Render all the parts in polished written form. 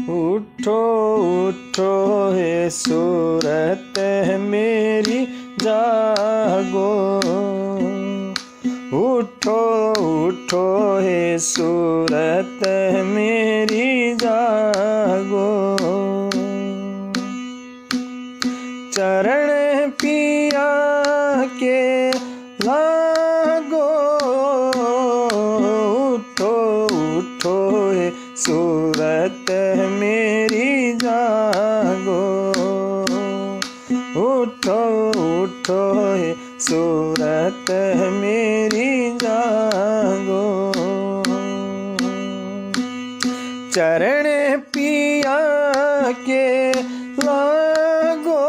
उठो उठो हे सूरत मेरी जागो। उठो उठो हे सूरत मेरी जागो। चरण पिया के लागो। उठो उठो हे सूरत मेरी जागो। उठो उठो हे सूरत मेरी जागो। चरण पिया के लागो।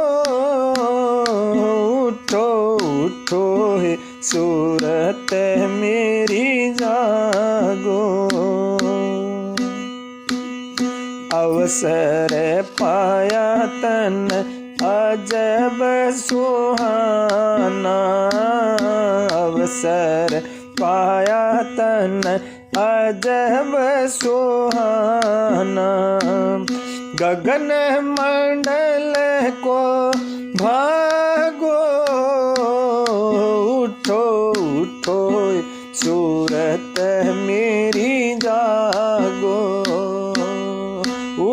उठो उठो हे सूरत मेरी जागो। अवसर पाया तन अजब सुहाना। अवसर पाया तन अजब सुहाना। गगन मंडल को भागो। उठो उठो सूरत मेरी जागो।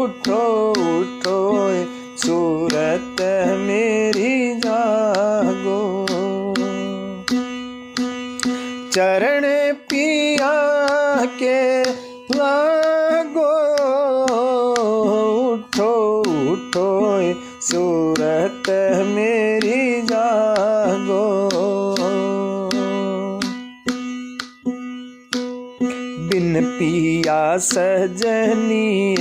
उठो उठो सूरत मेरी जागो। चरण पिया के लागो। उठो उठो सूरत मेरी जागो। बिन पिया सजनी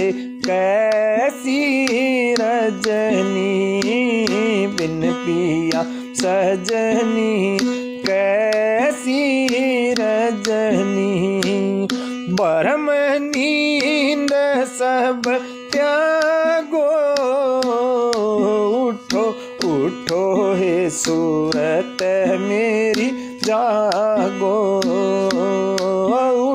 कैसी रजनी। बिन पिया सजनी कैसी रजनी। ब्रह्म नींद सब त्यागो। उठो उठो हे सूरत मेरी जागो।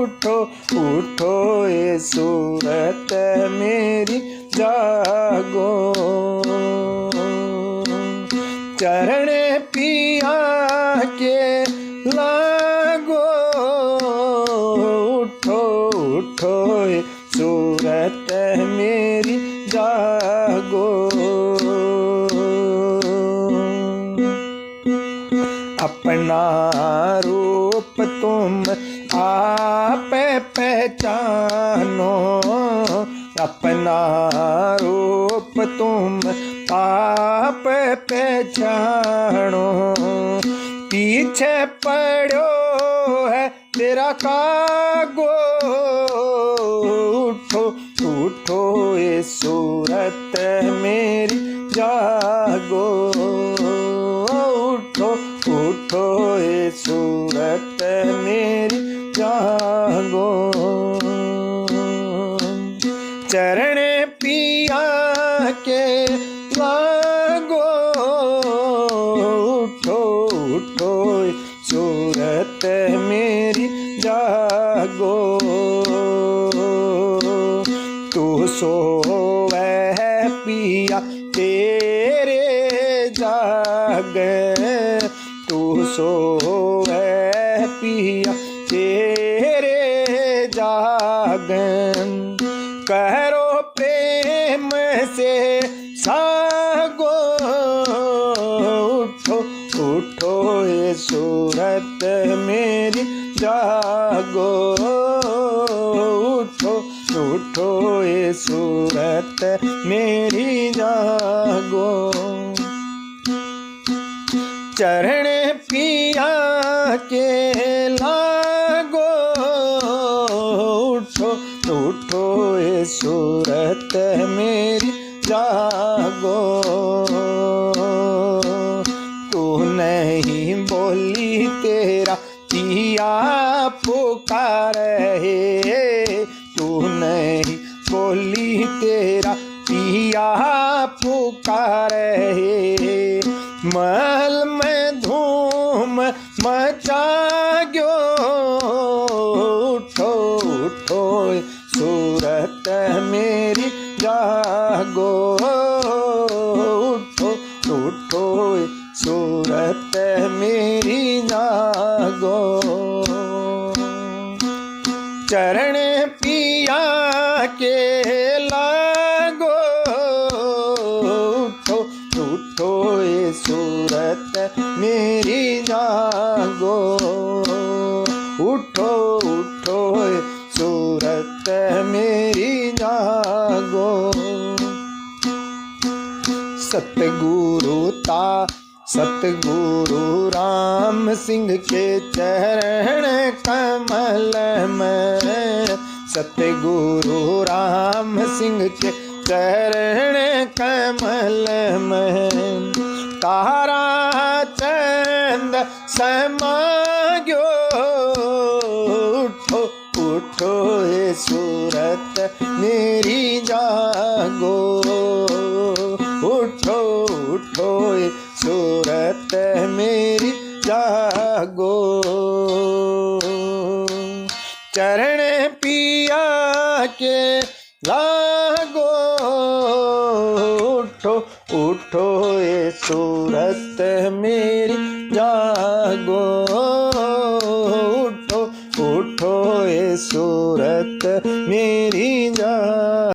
उठो उठो हे सूरत मेरी जागो। चरण पिया के लागो। उठो उठो हे सूरत मेरी जागो। अपना रूप तुम आप पहचानो। अपना रूप तुम आप पहचानो। पीछे पड़ो है तेरा कागो। उठो उठो ये सूरत मेरी जागो। उठो उठो ये सूरत मेरी जागो। चरण पिया के लागो। उठो उठो सूरत मेरी जागो। तू सोवे पिया तेरे जागे। तू सोवे पिया तेरे जागन। करो प्रेम से सागो। उठो उठो ये सूरत मेरी जागो। उठो उठो ये सूरत मेरी जागो। चरण पिया के लागो। उठो उठो ये सूरत मेरी जागो। तू नहीं बोली तेरा पिया पुकारे। तू नहीं बोली तेरा पिया पुकारे। महल में धूम मचा गयो। उठो उठो सूरत मेरी जागो, उठो उठो सूरत मेरी जागो। चरण पिया के लागो, उठो उठो सूरत मेरी जागो, उठो उठो सूरत मेरी जागो। सतगुरु राम सिंह के चरण कमल में, सतगुरु राम सिंह के चरण कमल में, तारा चंद समाग्यो, उठो उठो सूरत मेरी जागो, उठो उठो सूरत मेरी जागो। चरण पिया के लागो, उठो उठो सूरत मेरी जागो।